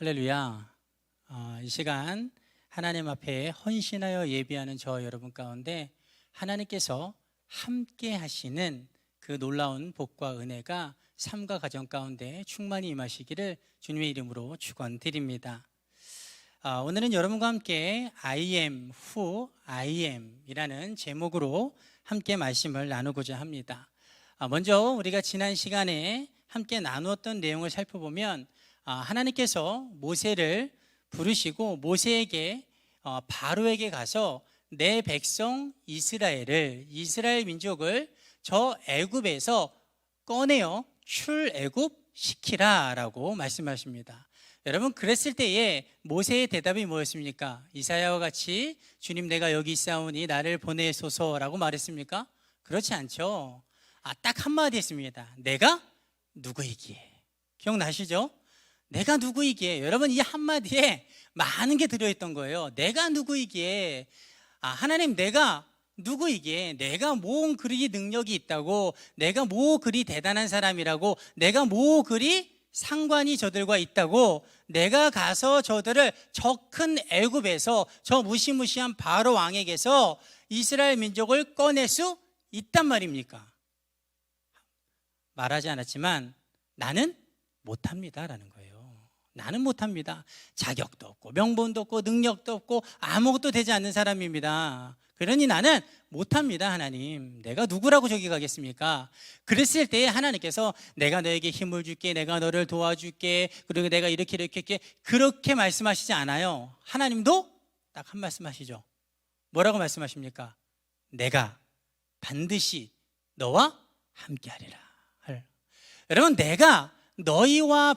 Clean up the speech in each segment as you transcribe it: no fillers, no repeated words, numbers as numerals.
할렐루야. 이 시간 하나님 앞에 헌신하여 예비하는 저 여러분 가운데 하나님께서 함께 하시는 그 놀라운 복과 은혜가 삶과 가정 가운데 충만히 임하시기를 주님의 이름으로 축원드립니다. 오늘은 여러분과 함께 I am who I am 이라는 제목으로 함께 말씀을 나누고자 합니다. 먼저 우리가 지난 시간에 함께 나누었던 내용을 살펴보면 하나님께서 모세를 부르시고 모세에게 바로에게 가서 내 백성 이스라엘 민족을 저 애굽에서 꺼내어 출애굽 시키라라고 말씀하십니다. 여러분, 그랬을 때에 모세의 대답이 뭐였습니까? 이사야와 같이 주님 내가 여기 있사오니 나를 보내소서라고 말했습니까? 그렇지 않죠. 딱 한마디 했습니다. 내가 누구이기에. 기억나시죠? 내가 누구이기에. 여러분, 이 한마디에 많은 게 들어있던 거예요. 내가 누구이기에. 하나님, 내가 누구이기에. 내가 뭐 그리 능력이 있다고, 내가 뭐 그리 대단한 사람이라고, 내가 뭐 그리 상관이 저들과 있다고, 내가 가서 저들을 저 큰 애굽에서 저 무시무시한 바로 왕에게서 이스라엘 민족을 꺼낼 수 있단 말입니까? 말하지 않았지만 나는 못합니다라는 거예요. 나는 못합니다. 자격도 없고 명분도 없고 능력도 없고 아무것도 되지 않는 사람입니다. 그러니 나는 못합니다. 하나님, 내가 누구라고 저기 가겠습니까? 그랬을 때 하나님께서 내가 너에게 힘을 줄게, 내가 너를 도와줄게, 그리고 내가 이렇게 그렇게 말씀하시지 않아요. 하나님도 딱 한 말씀 하시죠. 뭐라고 말씀하십니까? 내가 반드시 너와 함께 하리라. 여러분, 내가 너와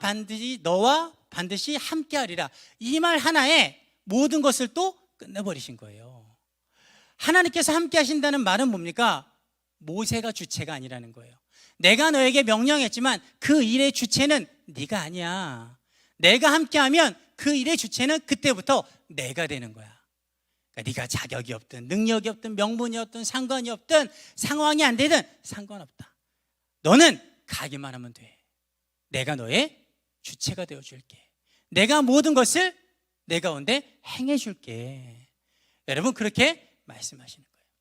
반드시 함께 하리라, 이 말 하나에 모든 것을 또 끝내버리신 거예요. 하나님께서 함께 하신다는 말은 뭡니까? 모세가 주체가 아니라는 거예요. 내가 너에게 명령했지만 그 일의 주체는 네가 아니야. 내가 함께하면 그 일의 주체는 그때부터 내가 되는 거야. 그러니까 네가 자격이 없든 능력이 없든 명분이 없든 상관이 없든 상황이 안 되든 상관없다. 너는 가기만 하면 돼. 내가 너의 주체가 되어줄게. 내가 모든 것을 내 가운데 행해줄게. 여러분, 그렇게 말씀하시는 거예요.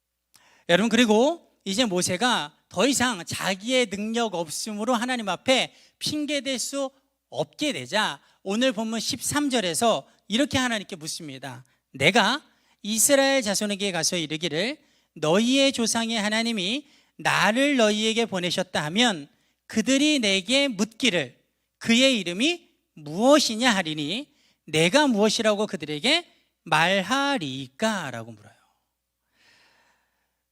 여러분, 그리고 이제 모세가 더 이상 자기의 능력 없음으로 하나님 앞에 핑계댈 수 없게 되자 오늘 본문 13절에서 이렇게 하나님께 묻습니다. 내가 이스라엘 자손에게 가서 이르기를 너희의 조상의 하나님이 나를 너희에게 보내셨다 하면 그들이 내게 묻기를 그의 이름이 무엇이냐 하리니 내가 무엇이라고 그들에게 말하리까? 라고 물어요.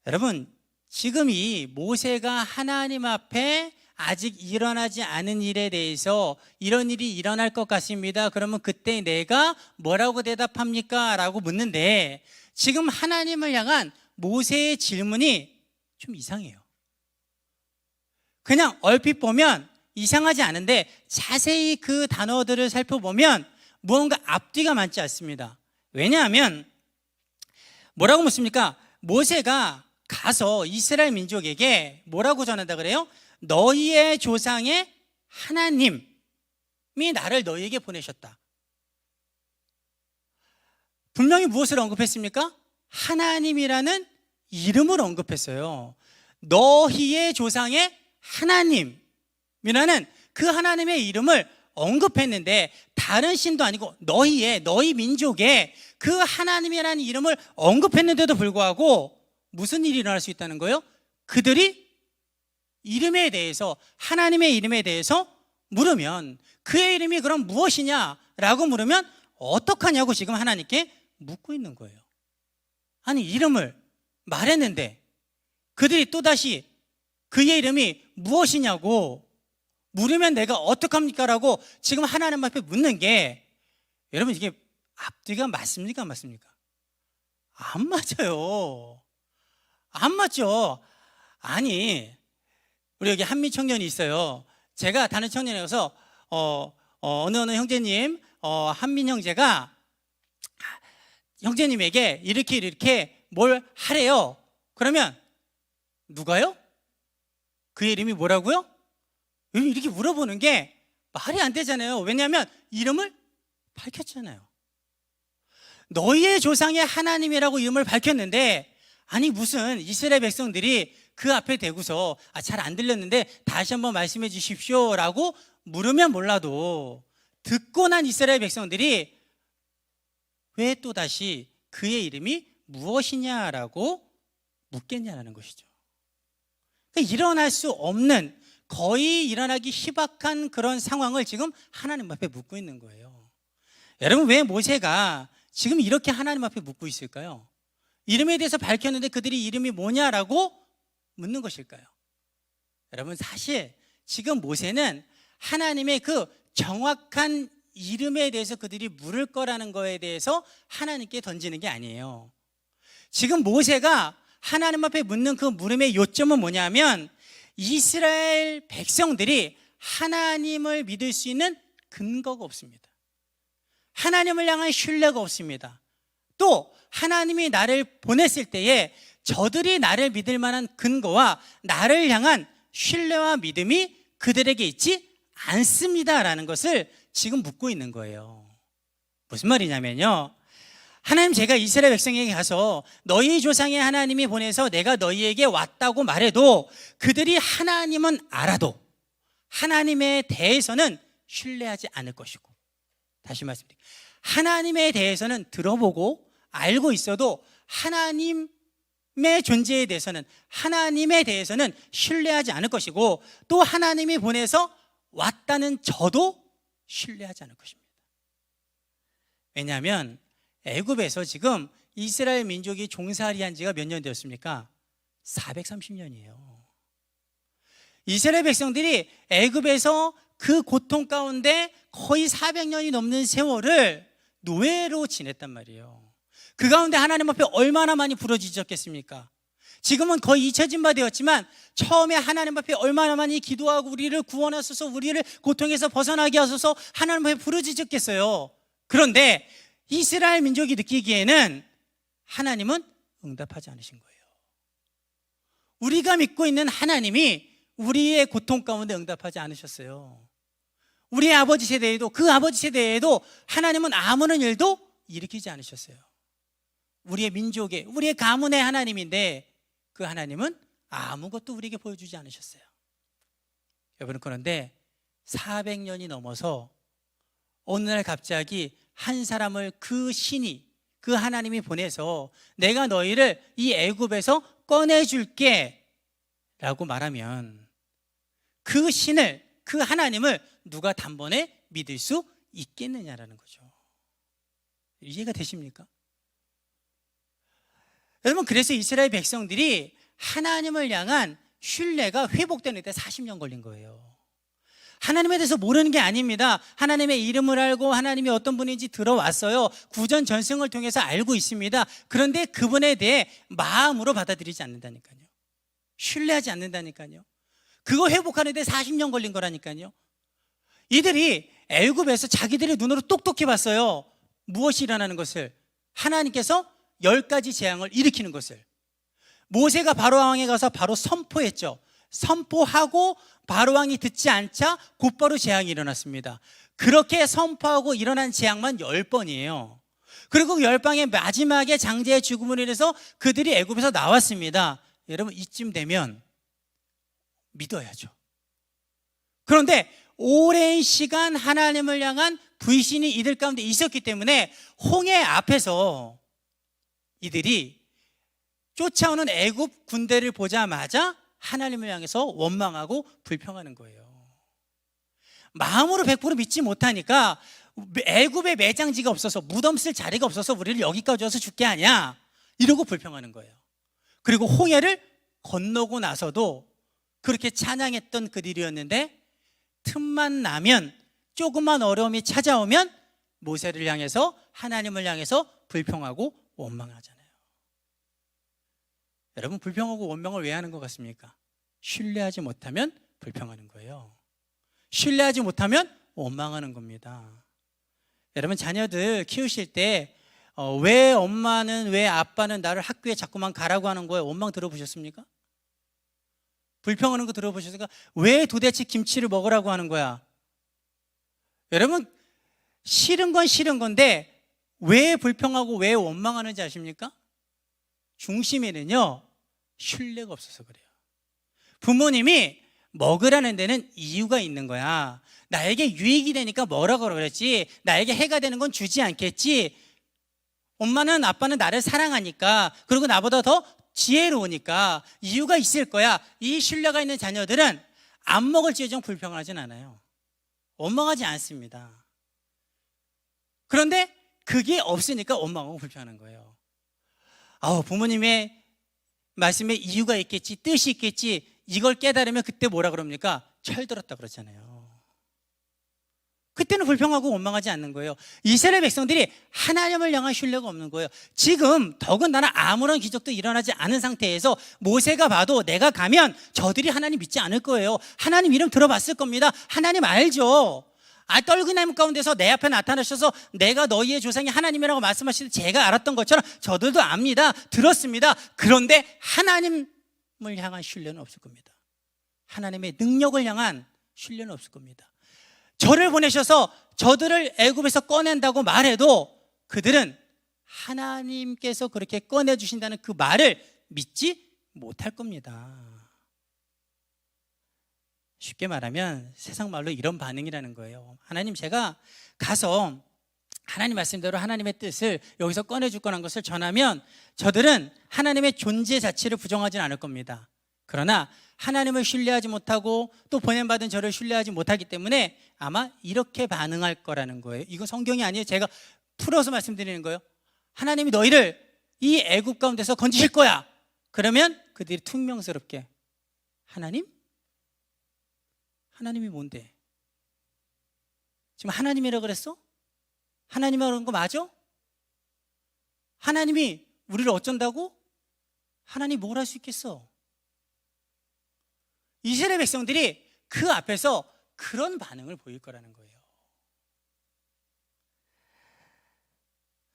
여러분, 지금 이 모세가 하나님 앞에 아직 일어나지 않은 일에 대해서 이런 일이 일어날 것 같습니다. 그러면 그때 내가 뭐라고 대답합니까? 라고 묻는데 지금 하나님을 향한 모세의 질문이 좀 이상해요. 그냥 얼핏 보면 이상하지 않은데 자세히 그 단어들을 살펴보면 무언가 앞뒤가 맞지 않습니다. 왜냐하면 뭐라고 묻습니까? 모세가 가서 이스라엘 민족에게 뭐라고 전한다 그래요? 너희의 조상의 하나님이 나를 너희에게 보내셨다. 분명히 무엇을 언급했습니까? 하나님이라는 이름을 언급했어요. 너희의 조상의 하나님이라는 그 하나님의 이름을 언급했는데 다른 신도 아니고 너희 민족의 그 하나님이라는 이름을 언급했는데도 불구하고 무슨 일이 일어날 수 있다는 거예요? 그들이 이름에 대해서, 하나님의 이름에 대해서 물으면 그의 이름이 그럼 무엇이냐라고 물으면 어떡하냐고 지금 하나님께 묻고 있는 거예요. 아니, 이름을 말했는데 그들이 또다시 그의 이름이 무엇이냐고 물으면 내가 어떡합니까? 라고 지금 하나님 앞에 묻는 게, 여러분, 이게 앞뒤가 맞습니까? 안 맞습니까? 안 맞아요. 안 맞죠? 아니, 우리 여기 한미 청년이 있어요. 제가 다른 청년에 가서 어느 형제님, 한민 형제가 형제님에게 이렇게 뭘 하래요. 그러면 누가요? 그의 이름이 뭐라고요? 이렇게 물어보는 게 말이 안 되잖아요. 왜냐하면 이름을 밝혔잖아요. 너희의 조상의 하나님이라고 이름을 밝혔는데, 아니 무슨 이스라엘 백성들이 그 앞에 대고서 잘 안 들렸는데 다시 한번 말씀해 주십시오 라고 물으면 몰라도, 듣고 난 이스라엘 백성들이 왜 또다시 그의 이름이 무엇이냐라고 묻겠냐라는 것이죠. 그러니까 일어날 수 없는, 거의 일어나기 희박한 그런 상황을 지금 하나님 앞에 묻고 있는 거예요. 여러분, 왜 모세가 지금 이렇게 하나님 앞에 묻고 있을까요? 이름에 대해서 밝혔는데 그들이 이름이 뭐냐라고 묻는 것일까요? 여러분, 사실 지금 모세는 하나님의 그 정확한 이름에 대해서 그들이 물을 거라는 거에 대해서 하나님께 던지는 게 아니에요. 지금 모세가 하나님 앞에 묻는 그 물음의 요점은 뭐냐면, 이스라엘 백성들이 하나님을 믿을 수 있는 근거가 없습니다. 하나님을 향한 신뢰가 없습니다. 또 하나님이 나를 보냈을 때에 저들이 나를 믿을 만한 근거와 나를 향한 신뢰와 믿음이 그들에게 있지 않습니다라는 것을 지금 묻고 있는 거예요. 무슨 말이냐면요, 하나님, 제가 이스라엘 백성에게 가서 너희 조상의 하나님이 보내서 내가 너희에게 왔다고 말해도 그들이 하나님은 알아도 하나님에 대해서는 신뢰하지 않을 것이고, 다시 말씀드릴게요, 하나님에 대해서는 들어보고 알고 있어도 하나님의 존재에 대해서는, 하나님에 대해서는 신뢰하지 않을 것이고, 또 하나님이 보내서 왔다는 저도 신뢰하지 않을 것입니다. 왜냐하면 애굽에서 지금 이스라엘 민족이 종살이한 지가 몇 년 되었습니까? 430년이에요. 이스라엘 백성들이 애굽에서 그 고통 가운데 거의 400년이 넘는 세월을 노예로 지냈단 말이에요. 그 가운데 하나님 앞에 얼마나 많이 부르짖었겠습니까? 지금은 거의 잊혀진 바 되었지만 처음에 하나님 앞에 얼마나 많이 기도하고 우리를 구원하소서, 우리를 고통에서 벗어나게 하소서 하나님 앞에 부르짖었겠어요. 그런데 이스라엘 민족이 느끼기에는 하나님은 응답하지 않으신 거예요. 우리가 믿고 있는 하나님이 우리의 고통 가운데 응답하지 않으셨어요. 우리의 아버지 세대에도, 그 아버지 세대에도 하나님은 아무런 일도 일으키지 않으셨어요. 우리의 민족의, 우리의 가문의 하나님인데 그 하나님은 아무것도 우리에게 보여주지 않으셨어요. 여러분, 그런데 400년이 넘어서 어느 날 갑자기 한 사람을 그 신이, 그 하나님이 보내서 내가 너희를 이 애굽에서 꺼내줄게 라고 말하면, 그 신을, 그 하나님을 누가 단번에 믿을 수 있겠느냐라는 거죠. 이해가 되십니까? 여러분, 그래서 이스라엘 백성들이 하나님을 향한 신뢰가 회복되는 데 40년 걸린 거예요. 하나님에 대해서 모르는 게 아닙니다. 하나님의 이름을 알고 하나님이 어떤 분인지 들어왔어요. 구전 전승을 통해서 알고 있습니다. 그런데 그분에 대해 마음으로 받아들이지 않는다니까요. 신뢰하지 않는다니까요. 그거 회복하는 데 40년 걸린 거라니까요. 이들이 애굽에서 자기들의 눈으로 똑똑히 봤어요. 무엇이 일어나는 것을? 하나님께서 10가지 재앙을 일으키는 것을. 모세가 바로왕에 가서 바로 선포했죠. 선포하고 바로왕이 듣지 않자 곧바로 재앙이 일어났습니다. 그렇게 선포하고 일어난 재앙만 10번이에요. 그리고 10방의 마지막에 장자의 죽음으로 인해서 그들이 애굽에서 나왔습니다. 여러분, 이쯤 되면 믿어야죠. 그런데 오랜 시간 하나님을 향한 불신이 이들 가운데 있었기 때문에 홍해 앞에서 이들이 쫓아오는 애굽 군대를 보자마자 하나님을 향해서 원망하고 불평하는 거예요. 마음으로 100% 믿지 못하니까 애굽에 매장지가 없어서, 무덤 쓸 자리가 없어서 우리를 여기까지 와서 죽게 하냐, 이러고 불평하는 거예요. 그리고 홍해를 건너고 나서도 그렇게 찬양했던 그들이었는데, 틈만 나면, 조그만 어려움이 찾아오면 모세를 향해서, 하나님을 향해서 불평하고 원망하잖아요. 여러분, 불평하고 원망을 왜 하는 것 같습니까? 신뢰하지 못하면 불평하는 거예요. 신뢰하지 못하면 원망하는 겁니다. 여러분, 자녀들 키우실 때 왜 엄마는, 왜 아빠는 나를 학교에 자꾸만 가라고 하는 거예요? 원망 들어보셨습니까? 불평하는 거 들어보셨습니까? 왜 도대체 김치를 먹으라고 하는 거야? 여러분, 싫은 건 싫은 건데 왜 불평하고 왜 원망하는지 아십니까? 중심에는요, 신뢰가 없어서 그래요. 부모님이 먹으라는 데는 이유가 있는 거야. 나에게 유익이 되니까 뭐라고 그랬지, 나에게 해가 되는 건 주지 않겠지. 엄마는 아빠는 나를 사랑하니까, 그리고 나보다 더 지혜로우니까 이유가 있을 거야. 이 신뢰가 있는 자녀들은 안 먹을지언정 불평을 하진 않아요. 원망하지 않습니다. 그런데 그게 없으니까 원망하고 불평하는 거예요. 부모님의 말씀에 이유가 있겠지, 뜻이 있겠지, 이걸 깨달으면 그때 뭐라 그럽니까? 철들었다 그러잖아요. 그때는 불평하고 원망하지 않는 거예요. 이스라엘 백성들이 하나님을 향한 신뢰가 없는 거예요. 지금 더군다나 아무런 기적도 일어나지 않은 상태에서 모세가 봐도 내가 가면 저들이 하나님 믿지 않을 거예요. 하나님 이름 들어봤을 겁니다. 하나님 알죠. 떨기 나무 가운데서 내 앞에 나타나셔서 내가 너희의 조상이 하나님이라고 말씀하시는 제가 알았던 것처럼 저들도 압니다. 들었습니다. 그런데 하나님을 향한 신뢰는 없을 겁니다. 하나님의 능력을 향한 신뢰는 없을 겁니다. 저를 보내셔서 저들을 애굽에서 꺼낸다고 말해도 그들은 하나님께서 그렇게 꺼내주신다는 그 말을 믿지 못할 겁니다. 쉽게 말하면 세상 말로 이런 반응이라는 거예요. 하나님, 제가 가서 하나님 말씀대로 하나님의 뜻을 여기서 꺼내줄 거라는 것을 전하면 저들은 하나님의 존재 자체를 부정하지는 않을 겁니다. 그러나 하나님을 신뢰하지 못하고 또 보냄받은 저를 신뢰하지 못하기 때문에 아마 이렇게 반응할 거라는 거예요. 이거 성경이 아니에요. 제가 풀어서 말씀드리는 거예요. 하나님이 너희를 이 애굽 가운데서 건지실 거야. 그러면 그들이 퉁명스럽게, 하나님? 하나님이 뭔데? 지금 하나님이라 그랬어? 하나님이라고 그런 거 맞아? 하나님이 우리를 어쩐다고? 하나님 뭘 할 수 있겠어? 이스라엘 백성들이 그 앞에서 그런 반응을 보일 거라는 거예요.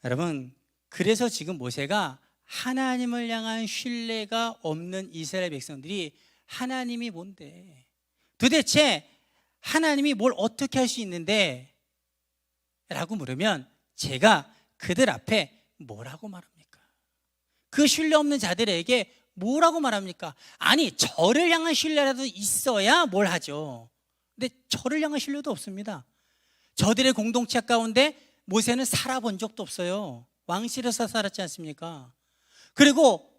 여러분, 그래서 지금 모세가 하나님을 향한 신뢰가 없는 이스라엘 백성들이 하나님이 뭔데? 도대체 하나님이 뭘 어떻게 할 수 있는데? 라고 물으면 제가 그들 앞에 뭐라고 말합니까? 그 신뢰 없는 자들에게 뭐라고 말합니까? 아니, 저를 향한 신뢰라도 있어야 뭘 하죠. 근데 저를 향한 신뢰도 없습니다. 저들의 공동체 가운데 모세는 살아본 적도 없어요. 왕실에서 살았지 않습니까? 그리고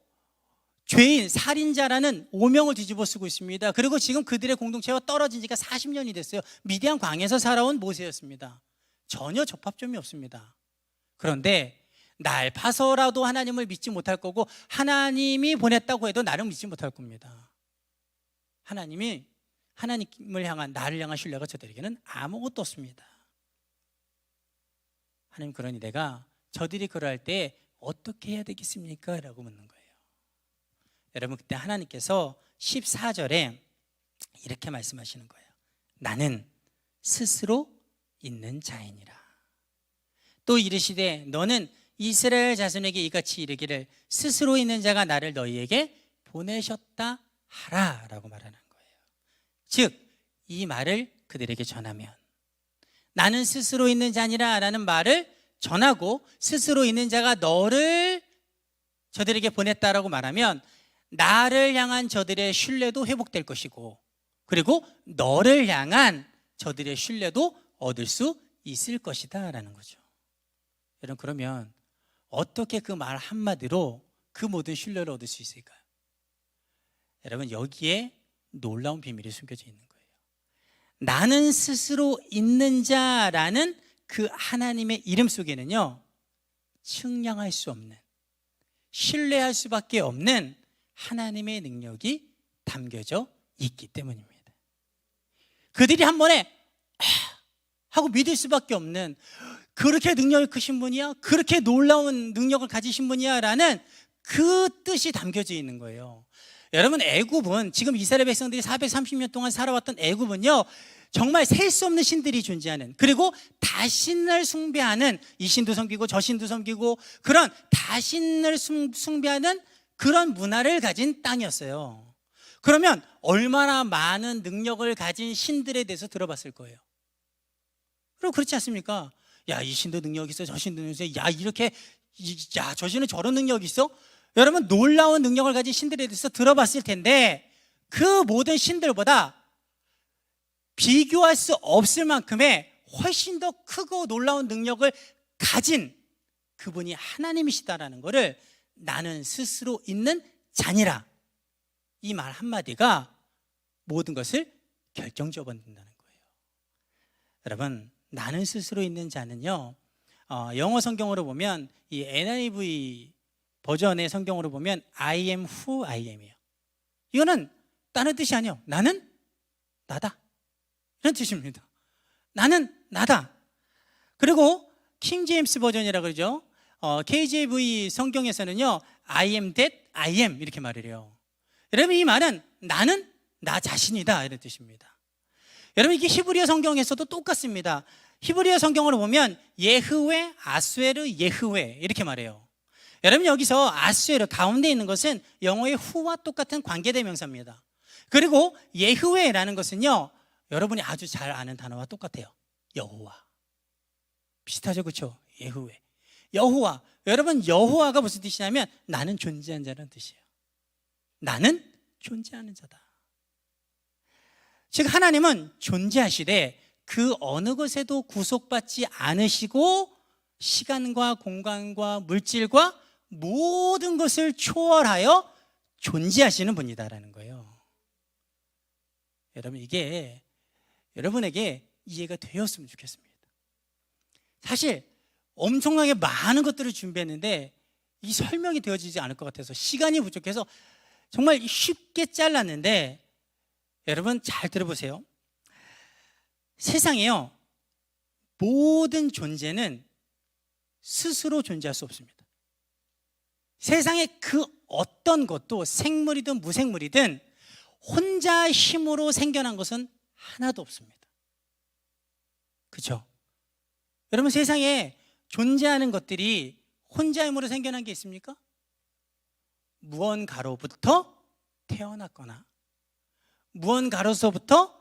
죄인, 살인자라는 오명을 뒤집어 쓰고 있습니다. 그리고 지금 그들의 공동체와 떨어진 지가 40년이 됐어요. 미디안 광에서 살아온 모세였습니다. 전혀 접합점이 없습니다. 그런데 날 봐서라도 하나님을 믿지 못할 거고, 하나님이 보냈다고 해도 나를 믿지 못할 겁니다. 하나님을 향한, 나를 향한 신뢰가 저들에게는 아무것도 없습니다. 하나님, 그러니 내가 저들이 그럴 때 어떻게 해야 되겠습니까? 라고 묻는 거예요. 여러분, 그때 하나님께서 14절에 이렇게 말씀하시는 거예요. 나는 스스로 있는 자이니라. 또 이르시되 너는 이스라엘 자손에게 이같이 이르기를 스스로 있는 자가 나를 너희에게 보내셨다 하라 라고 말하는 거예요. 즉, 이 말을 그들에게 전하면, 나는 스스로 있는 자니라 라는 말을 전하고 스스로 있는 자가 너를 저들에게 보냈다라고 말하면 나를 향한 저들의 신뢰도 회복될 것이고, 그리고 너를 향한 저들의 신뢰도 얻을 수 있을 것이다 라는 거죠. 여러분, 그러면 어떻게 그 말 한마디로 그 모든 신뢰를 얻을 수 있을까요? 여러분, 여기에 놀라운 비밀이 숨겨져 있는 거예요. 나는 스스로 있는 자라는 그 하나님의 이름 속에는요, 측량할 수 없는, 신뢰할 수밖에 없는 하나님의 능력이 담겨져 있기 때문입니다. 그들이 한 번에 하고 믿을 수밖에 없는, 그렇게 능력이 크신 분이야? 그렇게 놀라운 능력을 가지신 분이야? 라는 그 뜻이 담겨져 있는 거예요. 여러분, 애굽은, 지금 이스라엘 백성들이 430년 동안 살아왔던 애굽은요, 정말 셀 수 없는 신들이 존재하는, 그리고 다신을 숭배하는, 이 신도 섬기고 저 신도 섬기고 그런 다신을 숭배하는 그런 문화를 가진 땅이었어요. 그러면 얼마나 많은 능력을 가진 신들에 대해서 들어봤을 거예요. 그리고 그렇지 않습니까? 야, 이 신도 능력이 있어, 저 신도 능력이 있어, 야, 이렇게, 야, 저 신은 저런 능력이 있어? 여러분, 놀라운 능력을 가진 신들에 대해서 들어봤을 텐데 그 모든 신들보다 비교할 수 없을 만큼의 훨씬 더 크고 놀라운 능력을 가진 그분이 하나님이시다라는 것을 나는 스스로 있는 자니라, 이 말 한마디가 모든 것을 결정지어 버린다는 거예요. 여러분, 나는 스스로 있는 자는요, 영어 성경으로 보면 이 NIV 버전의 성경으로 보면 I am who I am이에요. 이거는 다른 뜻이 아니에요. 나는 나다, 이런 뜻입니다. 나는 나다. 그리고 킹 제임스 버전이라고 그러죠. KJV 성경에서는요, I am that I am 이렇게 말을 해요. 여러분, 이 말은 나는 나 자신이다, 이런 뜻입니다. 여러분, 이게 히브리어 성경에서도 똑같습니다. 히브리어 성경으로 보면 예흐웨, 아스웨르, 예흐웨 이렇게 말해요. 여러분, 여기서 아스웨르 가운데 있는 것은 영어의 후와 똑같은 관계대명사입니다. 그리고 예흐웨라는 것은요, 여러분이 아주 잘 아는 단어와 똑같아요. 여호와. 비슷하죠, 그렇죠? 예흐웨, 여호와. 여러분, 여호와가 무슨 뜻이냐면 나는 존재한 자라는 뜻이에요. 나는 존재하는 자다. 즉, 하나님은 존재하시되 그 어느 것에도 구속받지 않으시고 시간과 공간과 물질과 모든 것을 초월하여 존재하시는 분이다라는 거예요. 여러분, 이게 여러분에게 이해가 되었으면 좋겠습니다. 사실 엄청나게 많은 것들을 준비했는데 이 설명이 되어지지 않을 것 같아서 시간이 부족해서 정말 쉽게 잘랐는데, 여러분 잘 들어보세요. 세상에요, 모든 존재는 스스로 존재할 수 없습니다. 세상에 그 어떤 것도 생물이든 무생물이든 혼자 힘으로 생겨난 것은 하나도 없습니다. 그렇죠? 여러분, 세상에 존재하는 것들이 혼자 힘으로 생겨난 게 있습니까? 무언가로부터 태어났거나 무언가로서부터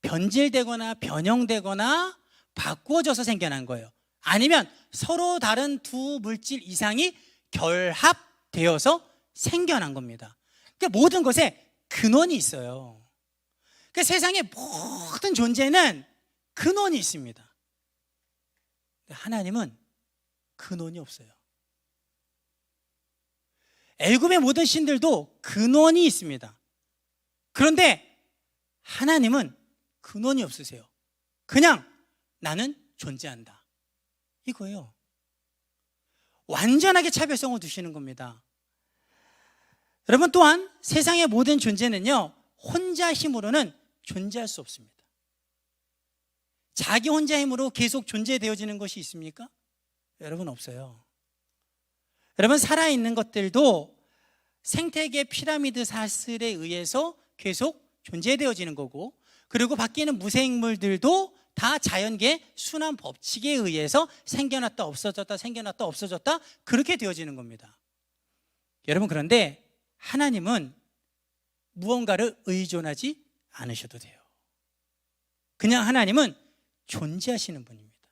변질되거나 변형되거나 바꾸어져서 생겨난 거예요. 아니면 서로 다른 두 물질 이상이 결합되어서 생겨난 겁니다. 그러니까 모든 것에 근원이 있어요. 그러니까 세상의 모든 존재는 근원이 있습니다. 하나님은 근원이 없어요. 애굽의 모든 신들도 근원이 있습니다. 그런데 하나님은 근원이 없으세요. 그냥 나는 존재한다, 이거예요. 완전하게 차별성을 두시는 겁니다. 여러분, 또한 세상의 모든 존재는요, 혼자 힘으로는 존재할 수 없습니다. 자기 혼자 힘으로 계속 존재되어지는 것이 있습니까? 여러분, 없어요. 여러분, 살아있는 것들도 생태계 피라미드 사슬에 의해서 계속 존재되어지는 거고, 그리고 바뀌는 무생물들도 다 자연계 순환 법칙에 의해서 생겨났다 없어졌다 생겨났다 없어졌다 그렇게 되어지는 겁니다. 여러분, 그런데 하나님은 무언가를 의존하지 않으셔도 돼요. 그냥 하나님은 존재하시는 분입니다.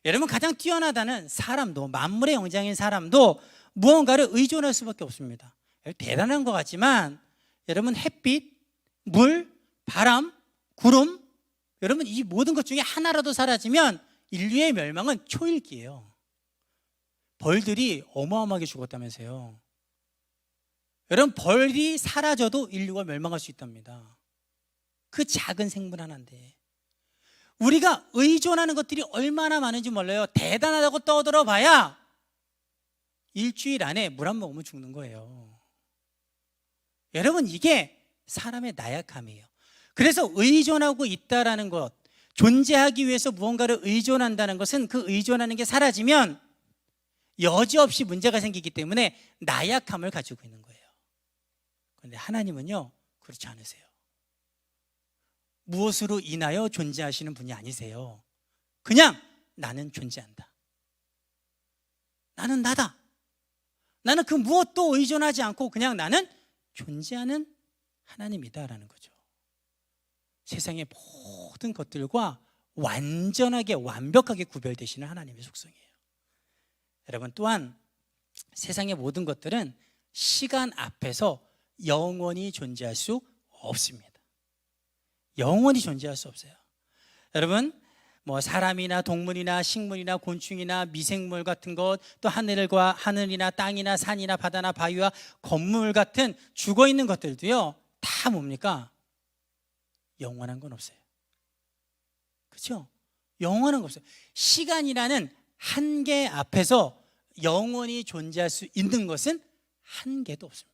여러분, 가장 뛰어나다는 사람도, 만물의 영장인 사람도 무언가를 의존할 수밖에 없습니다. 대단한 것 같지만 여러분, 햇빛, 물, 바람, 구름, 여러분, 이 모든 것 중에 하나라도 사라지면 인류의 멸망은 초일기예요. 벌들이 어마어마하게 죽었다면서요. 여러분, 벌이 사라져도 인류가 멸망할 수 있답니다. 그 작은 생물 하나인데 우리가 의존하는 것들이 얼마나 많은지 몰라요. 대단하다고 떠들어 봐야 일주일 안에 물 한 모금은 죽는 거예요. 여러분, 이게 사람의 나약함이에요. 그래서 의존하고 있다라는 것, 존재하기 위해서 무언가를 의존한다는 것은 그 의존하는 게 사라지면 여지없이 문제가 생기기 때문에 나약함을 가지고 있는 거예요. 그런데 하나님은요, 그렇지 않으세요. 무엇으로 인하여 존재하시는 분이 아니세요. 그냥 나는 존재한다, 나는 나다, 나는 그 무엇도 의존하지 않고 그냥 나는 존재하는 하나님이다라는 거죠. 세상의 모든 것들과 완전하게 완벽하게 구별되시는 하나님의 속성이에요. 여러분, 또한 세상의 모든 것들은 시간 앞에서 영원히 존재할 수 없습니다. 영원히 존재할 수 없어요. 여러분, 뭐 사람이나 동물이나 식물이나 곤충이나 미생물 같은 것, 또 하늘이나 땅이나 산이나 바다나 바위와 건물 같은 죽어 있는 것들도요, 다 뭡니까? 영원한 건 없어요. 그렇죠? 영원한 건 없어요. 시간이라는 한계 앞에서 영원히 존재할 수 있는 것은 한 개도 없습니다.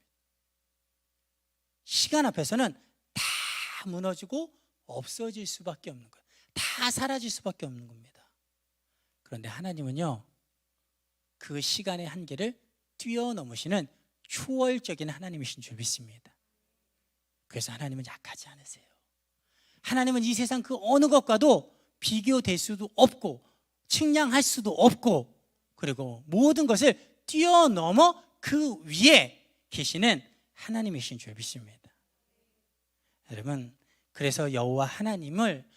시간 앞에서는 다 무너지고 없어질 수밖에 없는 거예요. 다 사라질 수밖에 없는 겁니다. 그런데 하나님은요, 그 시간의 한계를 뛰어넘으시는 초월적인 하나님이신 줄 믿습니다. 그래서 하나님은 약하지 않으세요. 하나님은 이 세상 그 어느 것과도 비교될 수도 없고 측량할 수도 없고, 그리고 모든 것을 뛰어넘어 그 위에 계시는 하나님이신 줄 믿습니다. 여러분, 그래서 여호와 하나님을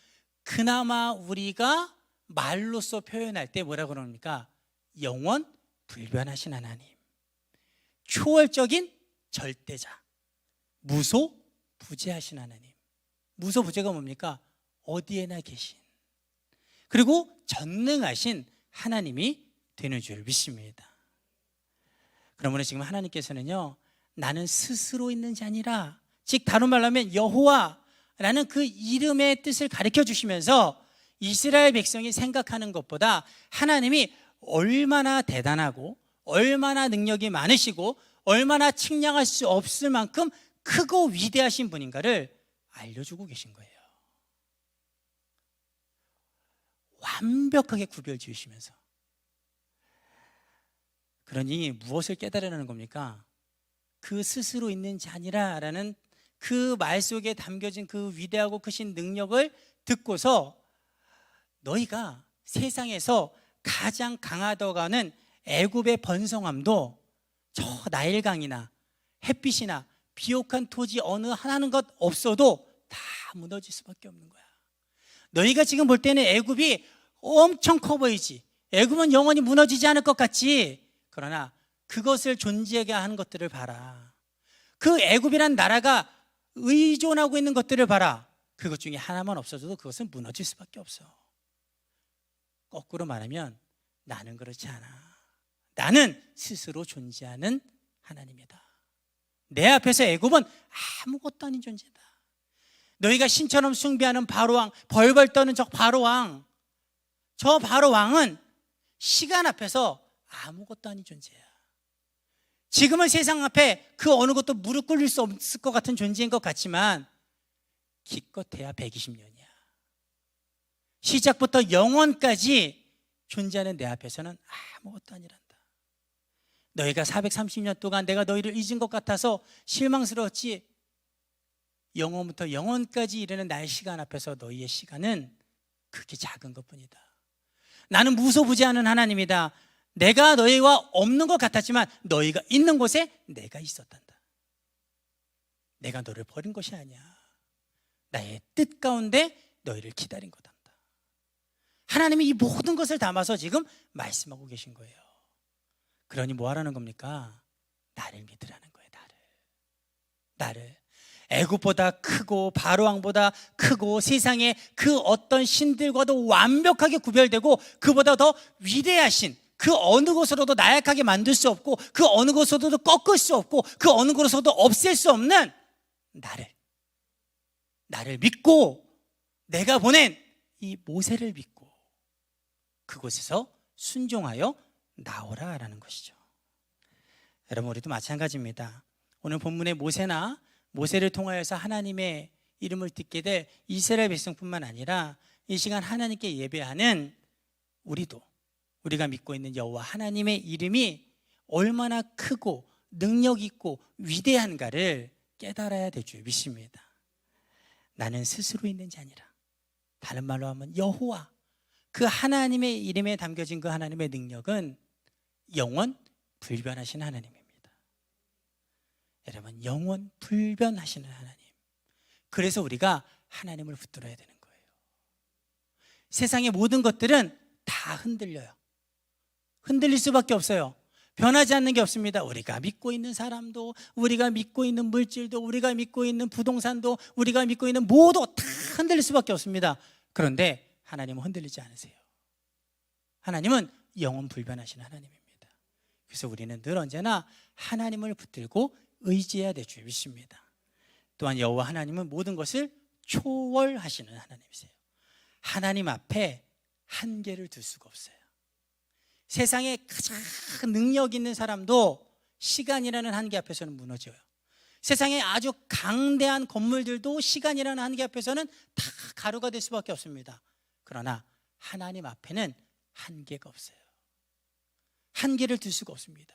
그나마 우리가 말로써 표현할 때 뭐라고 그럽니까? 영원 불변하신 하나님, 초월적인 절대자, 무소부재하신 하나님. 무소부재가 뭡니까? 어디에나 계신, 그리고 전능하신 하나님이 되는 줄 믿습니다. 그러므로 지금 하나님께서는요, 나는 스스로 있는 자 아니라, 즉 다른 말로 하면 여호와라는 그 이름의 뜻을 가르쳐 주시면서 이스라엘 백성이 생각하는 것보다 하나님이 얼마나 대단하고 얼마나 능력이 많으시고 얼마나 측량할 수 없을 만큼 크고 위대하신 분인가를 알려주고 계신 거예요. 완벽하게 구별 지으시면서. 그러니 무엇을 깨달으라는 겁니까? 그 스스로 있는 자니라라는 그 말 속에 담겨진 그 위대하고 크신 능력을 듣고서 너희가 세상에서 가장 강하다고 하는 애굽의 번성함도 저 나일강이나 햇빛이나 비옥한 토지 어느 하나는 것 없어도 다 무너질 수밖에 없는 거야. 너희가 지금 볼 때는 애굽이 엄청 커 보이지, 애굽은 영원히 무너지지 않을 것 같지. 그러나 그것을 존재하게 하는 것들을 봐라. 그 애굽이란 나라가 의존하고 있는 것들을 봐라. 그것 중에 하나만 없어져도 그것은 무너질 수밖에 없어. 거꾸로 말하면 나는 그렇지 않아. 나는 스스로 존재하는 하나님이다. 내 앞에서 애굽은 아무것도 아닌 존재다. 너희가 신처럼 숭배하는 바로왕, 벌벌 떠는 저 바로왕, 저 바로왕은 시간 앞에서 아무것도 아닌 존재야. 지금은 세상 앞에 그 어느 것도 무릎 꿇릴 수 없을 것 같은 존재인 것 같지만 기껏해야 120년이야. 시작부터 영원까지 존재하는 내 앞에서는 아무것도 아니란다. 너희가 430년 동안 내가 너희를 잊은 것 같아서 실망스러웠지, 영원부터 영원까지 이르는 나의 시간 앞에서 너희의 시간은 그렇게 작은 것뿐이다. 나는 무소부재하는 하나님이다. 내가 너희와 없는 것 같았지만 너희가 있는 곳에 내가 있었단다. 내가 너를 버린 것이 아니야. 나의 뜻 가운데 너희를 기다린 거단다. 하나님이 이 모든 것을 담아서 지금 말씀하고 계신 거예요. 그러니 뭐 하라는 겁니까? 나를 믿으라는 거예요. 나를. 애굽보다 크고 바로왕보다 크고 세상의 그 어떤 신들과도 완벽하게 구별되고 그보다 더 위대하신, 그 어느 곳으로도 나약하게 만들 수 없고 그 어느 곳으로도 꺾을 수 없고 그 어느 곳으로도 없앨 수 없는 나를 믿고 내가 보낸 이 모세를 믿고 그곳에서 순종하여 나오라라는 것이죠. 여러분, 우리도 마찬가지입니다. 오늘 본문의 모세를 통하여서 하나님의 이름을 듣게 될 이스라엘 백성뿐만 아니라 이 시간 하나님께 예배하는 우리가 믿고 있는 여호와 하나님의 이름이 얼마나 크고 능력 있고 위대한가를 깨달아야 될 줄 믿습니다. 나는 스스로 있는 자 아니라, 다른 말로 하면 여호와, 그 하나님의 이름에 담겨진 그 하나님의 능력은 영원 불변하신 하나님입니다. 여러분, 영원 불변하시는 하나님. 그래서 우리가 하나님을 붙들어야 되는 거예요. 세상의 모든 것들은 다 흔들려요. 흔들릴 수밖에 없어요. 변하지 않는 게 없습니다. 우리가 믿고 있는 사람도, 우리가 믿고 있는 물질도, 우리가 믿고 있는 부동산도, 우리가 믿고 있는 모두 다 흔들릴 수밖에 없습니다. 그런데 하나님은 흔들리지 않으세요. 하나님은 영원 불변하신 하나님입니다. 그래서 우리는 늘 언제나 하나님을 붙들고 의지해야 될 줄 믿습니다. 또한 여호와 하나님은 모든 것을 초월하시는 하나님이세요. 하나님 앞에 한계를 둘 수가 없어요. 세상에 가장 능력 있는 사람도 시간이라는 한계 앞에서는 무너져요. 세상에 아주 강대한 건물들도 시간이라는 한계 앞에서는 다 가루가 될 수밖에 없습니다. 그러나 하나님 앞에는 한계가 없어요. 한계를 둘 수가 없습니다.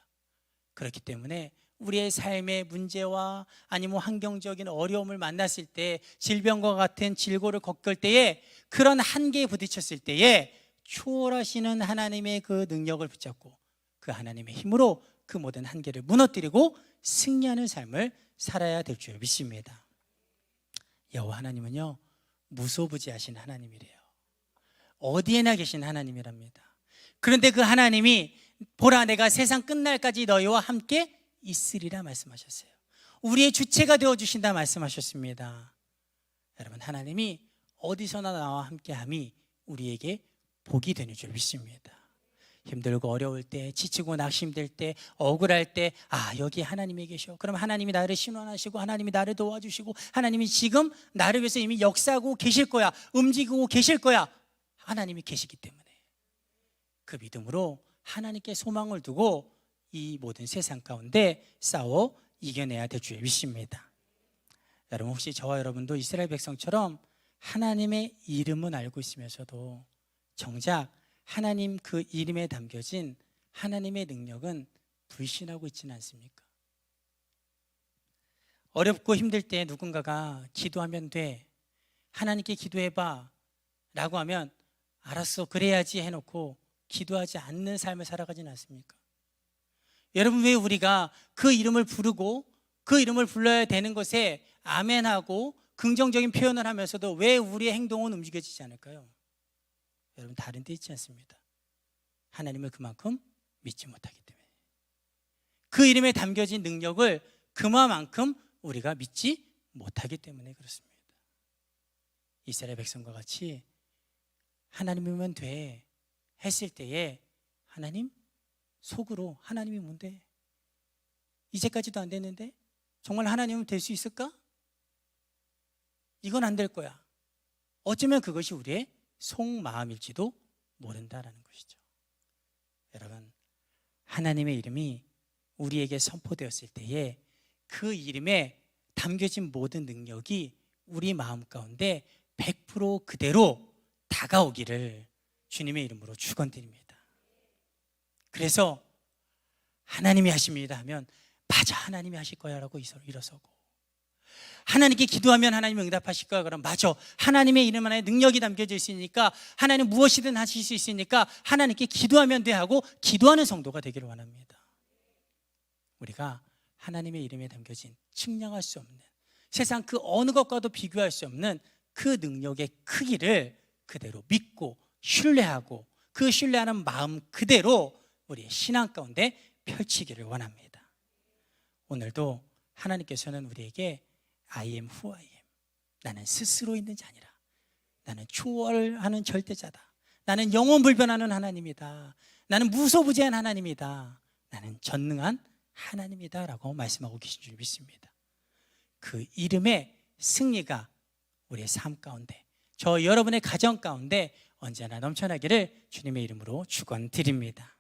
그렇기 때문에 우리의 삶의 문제와 아니면 환경적인 어려움을 만났을 때, 질병과 같은 질고를 겪을 때에, 그런 한계에 부딪혔을 때에 초월하시는 하나님의 그 능력을 붙잡고 그 하나님의 힘으로 그 모든 한계를 무너뜨리고 승리하는 삶을 살아야 될 줄 믿습니다. 여호와 하나님은요, 무소부지하신 하나님이래요. 어디에나 계신 하나님이랍니다. 그런데 그 하나님이 보라, 내가 세상 끝날까지 너희와 함께 있으리라 말씀하셨어요. 우리의 주체가 되어주신다 말씀하셨습니다. 여러분, 하나님이 어디서나 나와 함께함이 우리에게 복이 되는 줄 믿습니다. 힘들고 어려울 때, 지치고 낙심될 때, 억울할 때, 여기 하나님이 계셔. 그럼 하나님이 나를 신원하시고 하나님이 나를 도와주시고 하나님이 지금 나를 위해서 이미 역사하고 계실 거야, 움직이고 계실 거야. 하나님이 계시기 때문에 그 믿음으로 하나님께 소망을 두고 이 모든 세상 가운데 싸워 이겨내야 될 줄 믿습니다. 여러분, 혹시 저와 여러분도 이스라엘 백성처럼 하나님의 이름은 알고 있으면서도 정작 하나님 그 이름에 담겨진 하나님의 능력은 불신하고 있지는 않습니까? 어렵고 힘들 때 누군가가 기도하면 돼, 하나님께 기도해봐 라고 하면 알았어, 그래야지 해놓고 기도하지 않는 삶을 살아가지는 않습니까? 여러분, 왜 우리가 그 이름을 부르고 그 이름을 불러야 되는 것에 아멘하고 긍정적인 표현을 하면서도 왜 우리의 행동은 움직여지지 않을까요? 여러분, 다른 데 있지 않습니다. 하나님을 그만큼 믿지 못하기 때문에, 그 이름에 담겨진 능력을 그만큼 우리가 믿지 못하기 때문에 그렇습니다. 이스라엘 백성과 같이 하나님이면 돼 했을 때에 하나님 속으로, 하나님이 뭔데? 이제까지도 안 됐는데 정말 하나님은 될 수 있을까? 이건 안 될 거야. 어쩌면 그것이 우리의 속마음일지도 모른다라는 것이죠. 여러분, 하나님의 이름이 우리에게 선포되었을 때에 그 이름에 담겨진 모든 능력이 우리 마음 가운데 100% 그대로 다가오기를 주님의 이름으로 축원드립니다. 그래서 하나님이 하십니다 하면 맞아, 하나님이 하실 거야 라고 일어서고, 하나님께 기도하면 하나님이 응답하실 거야 그럼 맞아, 하나님의 이름 안에 능력이 담겨져 있으니까 하나님 무엇이든 하실 수 있으니까 하나님께 기도하면 돼 하고 기도하는 성도가 되기를 원합니다. 우리가 하나님의 이름에 담겨진 측량할 수 없는, 세상 그 어느 것과도 비교할 수 없는 그 능력의 크기를 그대로 믿고 신뢰하고 그 신뢰하는 마음 그대로 우리의 신앙 가운데 펼치기를 원합니다. 오늘도 하나님께서는 우리에게 I am who I am, 나는 스스로 있는 자 아니라 나는 초월하는 절대자다, 나는 영원 불변하는 하나님이다, 나는 무소부재한 하나님이다, 나는 전능한 하나님이다 라고 말씀하고 계신 줄 믿습니다. 그 이름의 승리가 우리의 삶 가운데, 저 여러분의 가정 가운데 언제나 넘쳐나기를 주님의 이름으로 축원드립니다.